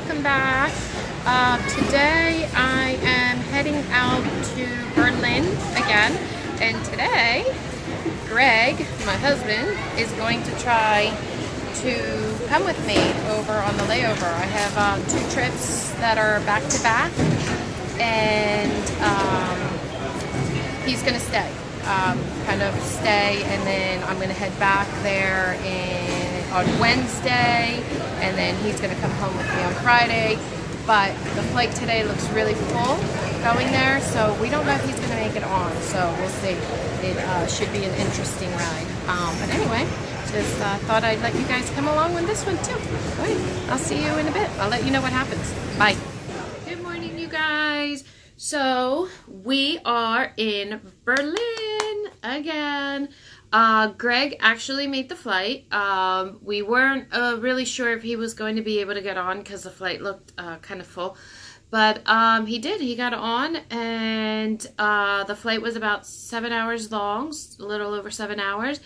welcome back. Today I am heading out to Berlin again, and today Greg, my husband, is going to try to come with me over on the layover. I have 2 trips that are back to back, and he's going to stay. And then I'm going to head back there on Wednesday, and then he's going to come home with me on Friday. But the flight today looks really full going there, so we don't know if he's going to make it on, so we'll see. It should be an interesting ride. But anyway, just thought I'd let you guys come along with this one too. All right, I'll see you in a bit. I'll let you know what happens. Bye. Good morning, you guys. So we are in Berlin again. Greg actually made the flight. We weren't really sure if he was going to be able to get on because the flight looked kind of full. But he did. He got on, and the flight was about 7 hours long, a little over 7 hours.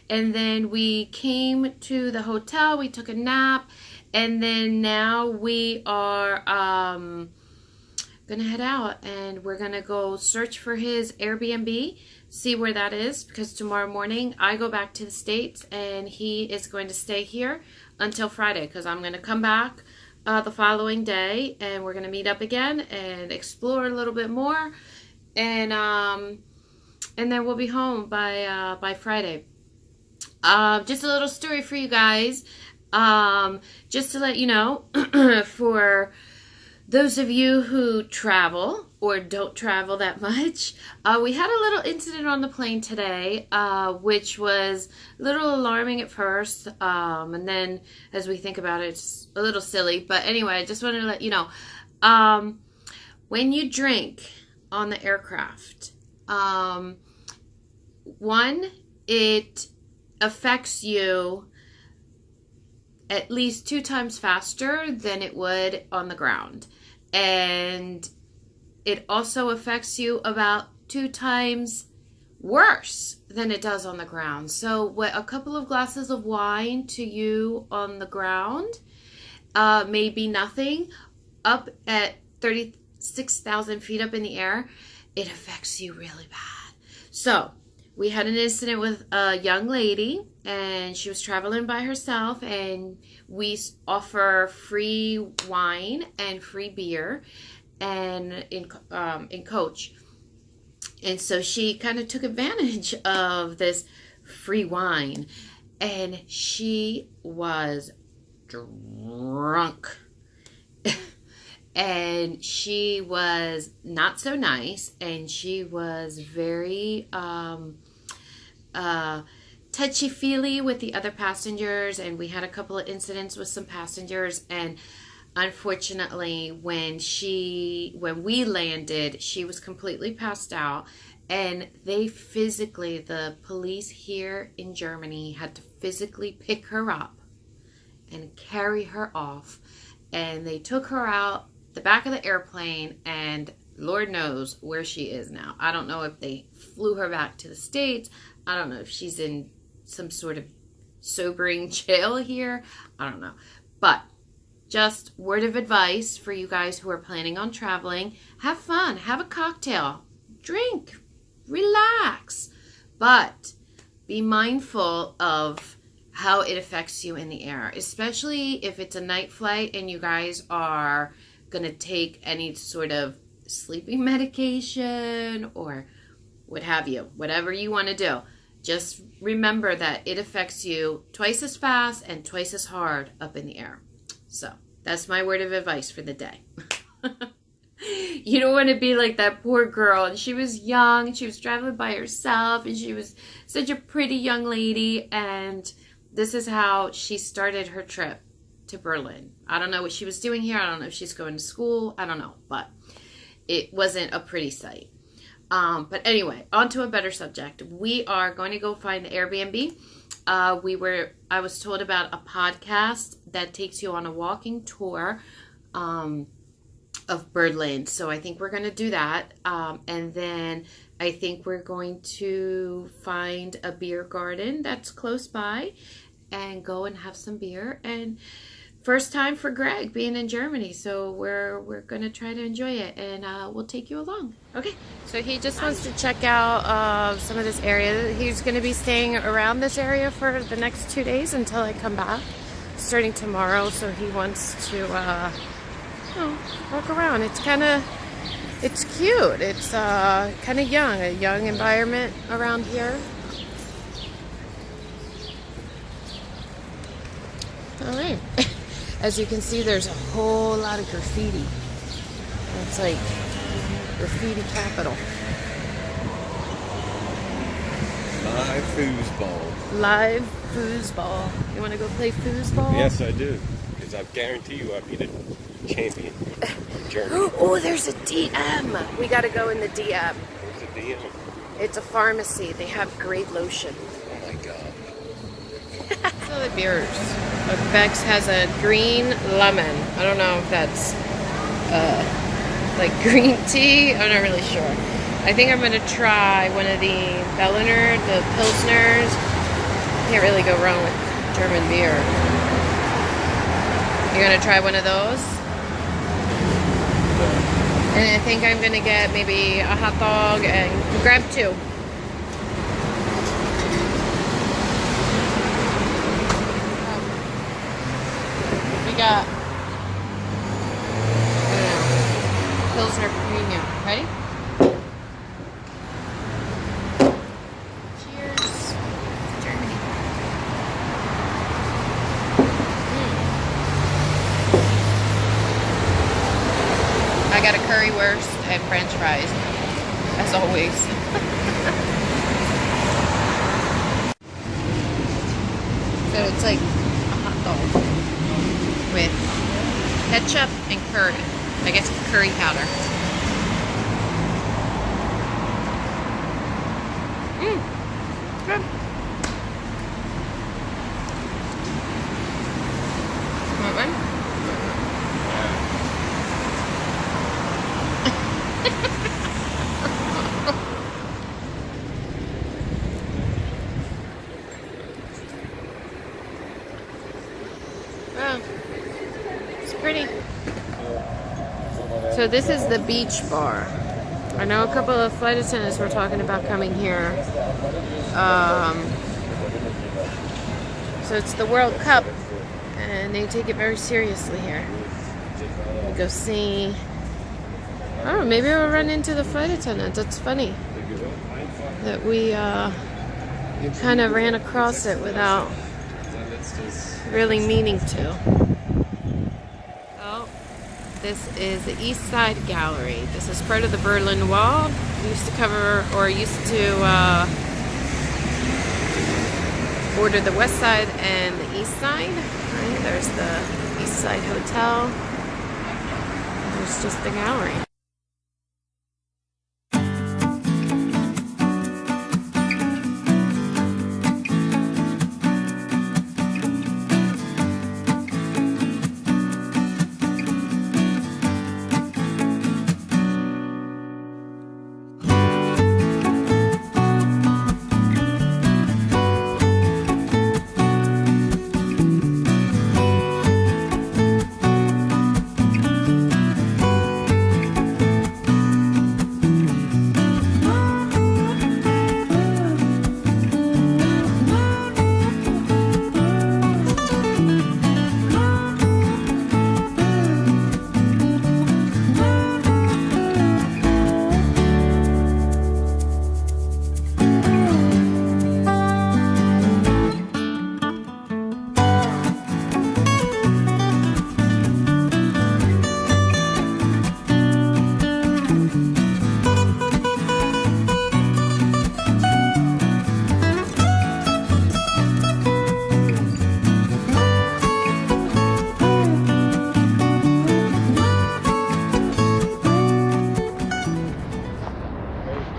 And then we came to the hotel. We took a nap, and then now we are gonna head out, and we're gonna go search for his Airbnb, see where that is, because tomorrow morning I go back to the States and he is going to stay here until Friday, because I'm going to come back the following day, and we're going to meet up again and explore a little bit more, and then we'll be home by Friday. Just a little story for you guys, just to let you know, for those of you who travel or don't travel that much, we had a little incident on the plane today, which was a little alarming at first, and then as we think about it, it's a little silly. But anyway, I just wanted to let you know, when you drink on the aircraft, one, it affects you at least 2 times faster than it would on the ground. And it also affects you about 2 times worse than it does on the ground. So what a couple of glasses of wine to you on the ground may be nothing. Up at 36,000 feet up in the air, it affects you really bad. So we had an incident with a young lady, and she was traveling by herself, and we offer free wine and free beer and in coach. And so she kind of took advantage of this free wine, and she was drunk. And she was not so nice, and she was very touchy-feely with the other passengers, and we had a couple of incidents with some passengers, and unfortunately when we landed, she was completely passed out, and the police here in Germany had to physically pick her up and carry her off, and they took her out the back of the airplane, and Lord knows where she is now. I don't know if they flew her back to the States. I don't know if she's in some sort of sobering jail here. I don't know. But just word of advice for you guys who are planning on traveling. Have fun. Have a cocktail. Drink. Relax. But be mindful of how it affects you in the air, especially if it's a night flight and you guys are going to take any sort of sleeping medication or what have you, whatever you want to do. Just remember that it affects you twice as fast and twice as hard up in the air. So that's my word of advice for the day. You don't want to be like that poor girl. And she was young. She was traveling by herself. And she was such a pretty young lady. And this is how she started her trip to Berlin. I don't know what she was doing here. I don't know if she's going to school. I don't know. But it wasn't a pretty sight. But anyway, on to a better subject. We are going to go find the Airbnb. I was told about a podcast that takes you on a walking tour of Berlin. So I think we're going to do that. And then I think we're going to find a beer garden that's close by and go and have some beer and first time for Greg being in Germany, so we're gonna try to enjoy it, and we'll take you along. Okay. So he just wants to check out some of this area. He's gonna be staying around this area for the next 2 days until I come back, starting tomorrow. So he wants to walk around. It's cute. It's kind of young, a young environment around here. All right. As you can see, there's a whole lot of graffiti. It's like graffiti capital. Live foosball. Live foosball. You want to go play foosball? Yes, I do. Because I guarantee you I'll be the champion of Germany. Oh, there's a DM. We got to go in the DM. What's a DM? It's a pharmacy. They have great lotion. Oh my god. So the beers. Bex has a green lemon. I don't know if that's like green tea. I'm not really sure. I think I'm gonna try one of the Berliner, the Pilsners. Can't really go wrong with German beer. You're gonna try one of those? And I think I'm gonna get maybe a hot dog and grab 2. Got Pilsner Premium. Ready? Cheers. Germany. I got a currywurst and french fries, as always. So it's like a hot dog with ketchup and curry. I guess curry powder. Good. Want one? Wow. Pretty. So this is the beach bar. I know a couple of flight attendants were talking about coming here. So it's the World Cup, and they take it very seriously here. We go see. Oh, maybe we'll run into the flight attendant. That's funny that we kind of ran across it without really meaning to. This is the East Side Gallery. This is part of the Berlin Wall. We used to cover, or used to border the West Side and the East Side. Right? There's the East Side Hotel. There's just the gallery.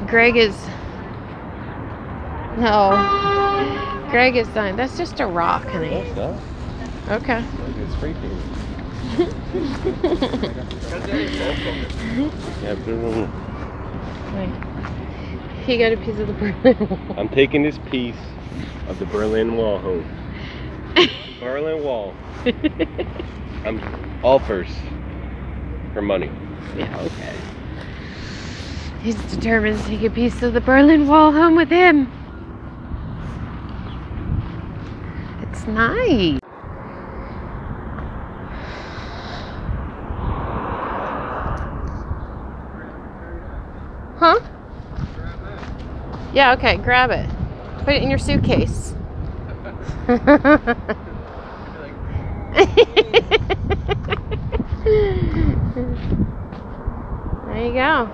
Greg is... No. Greg is dying. That's just a rock, honey. That's not. Okay. It's freaking. Yeah, Berlin. He got a piece of the Berlin Wall. I'm taking this piece of the Berlin Wall home. Berlin Wall. I'm all first for money. Yeah, okay. He's determined to take a piece of the Berlin Wall home with him. It's nice. Huh? Yeah, okay, grab it. Put it in your suitcase. There you go.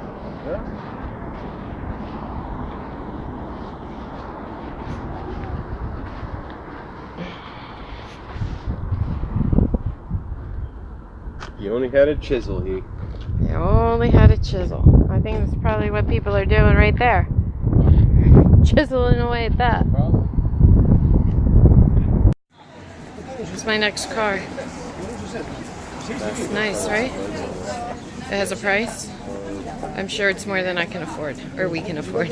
You only had a chisel, he. You only had a chisel. I think that's probably what people are doing right there. Chiseling away at that. This is my next car. That's nice, right? It has a price. I'm sure it's more than I can afford, or we can afford.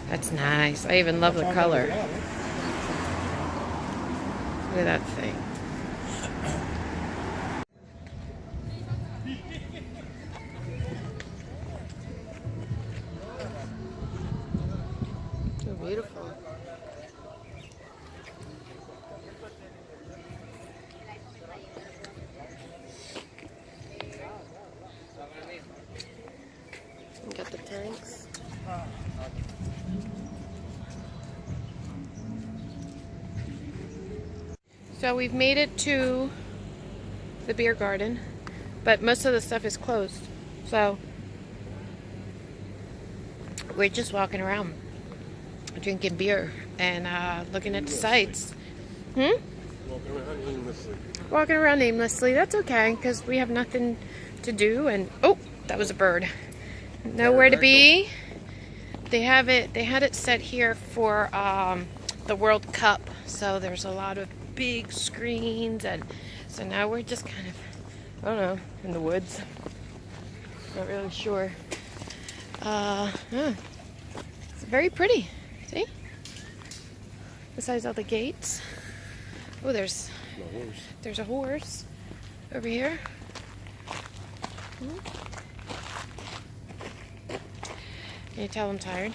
That's nice. I even love the color. Look at that thing. So beautiful. Got the tanks. So we've made it to the beer garden, but most of the stuff is closed. So we're just walking around, drinking beer and looking at the sights. Walking around aimlessly. Walking around aimlessly. That's okay, because we have nothing to do. And oh, that was a bird. Nowhere to be. They had it set here for the World Cup, so there's a lot of big screens, and so now we're just kind of, I don't know, in the woods. Not really sure. It's very pretty. See? Besides all the gates. Oh, there's a horse over here. Can you tell I'm tired?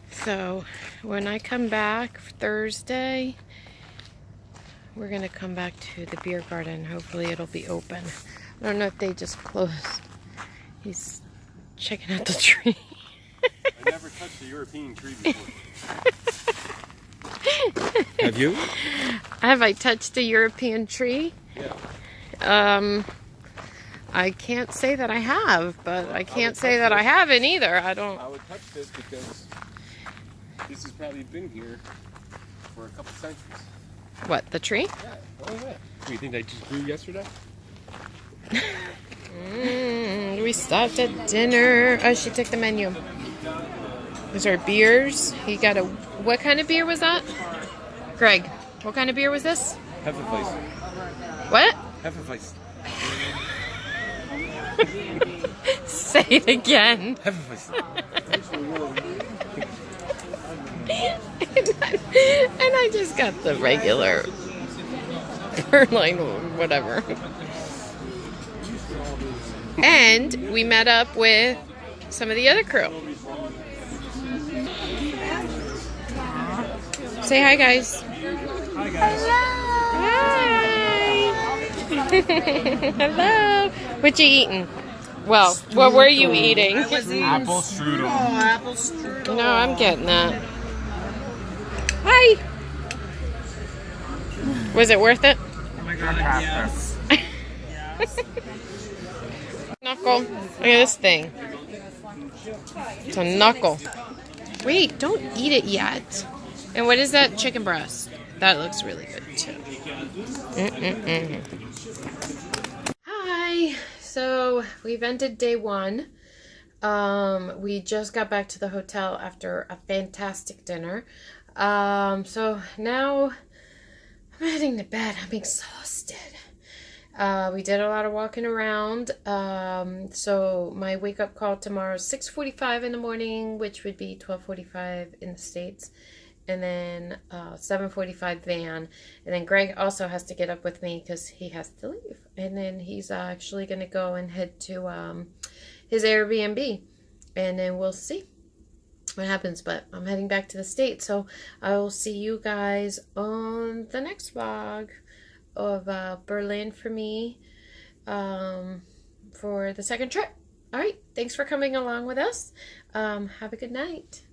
So when I come back Thursday, we're gonna come back to the beer garden. Hopefully it'll be open. I don't know if they just closed. He's checking out the tree. I never touched a European tree before. Have you? Have I touched a European tree? Yeah. I can't say that I have, but I can't say that I haven't either. I would touch this because this has probably been here for a couple centuries. What, the tree? Yeah. Oh yeah. Do you think they just grew yesterday? We stopped at dinner. Oh, she took the menu. These are beers. He got a... What kind of beer was that? Greg, what kind of beer was this? Hefeweizen. What? Hefeweizen. Say it again. Hefeweizen. And I just got the regular Berlin, whatever. And we met up with some of the other crew. Say hi, guys. Hi, guys. Hi. Hello. What you eating? Well, what were you eating? Apple strudel. Oh, apple strudel. No, I'm getting that. Hi. Was it worth it? Oh my god, yes. Yes. Knuckle. Look at this thing. It's a knuckle. Wait, don't eat it yet. And what is that? Chicken breast. That looks really good too. Hi. So we've ended day one. We just got back to the hotel after a fantastic dinner. So now I'm heading to bed. I'm exhausted. We did a lot of walking around. So my wake up call tomorrow is 6:45 in the morning, which would be 12:45 in the States. And then 7:45 van. And then Greg also has to get up with me because he has to leave. And then he's actually going to go and head to his Airbnb. And then we'll see what happens. But I'm heading back to the States. So I will see you guys on the next vlog of Berlin for me for the second trip. All right. Thanks for coming along with us. Have a good night.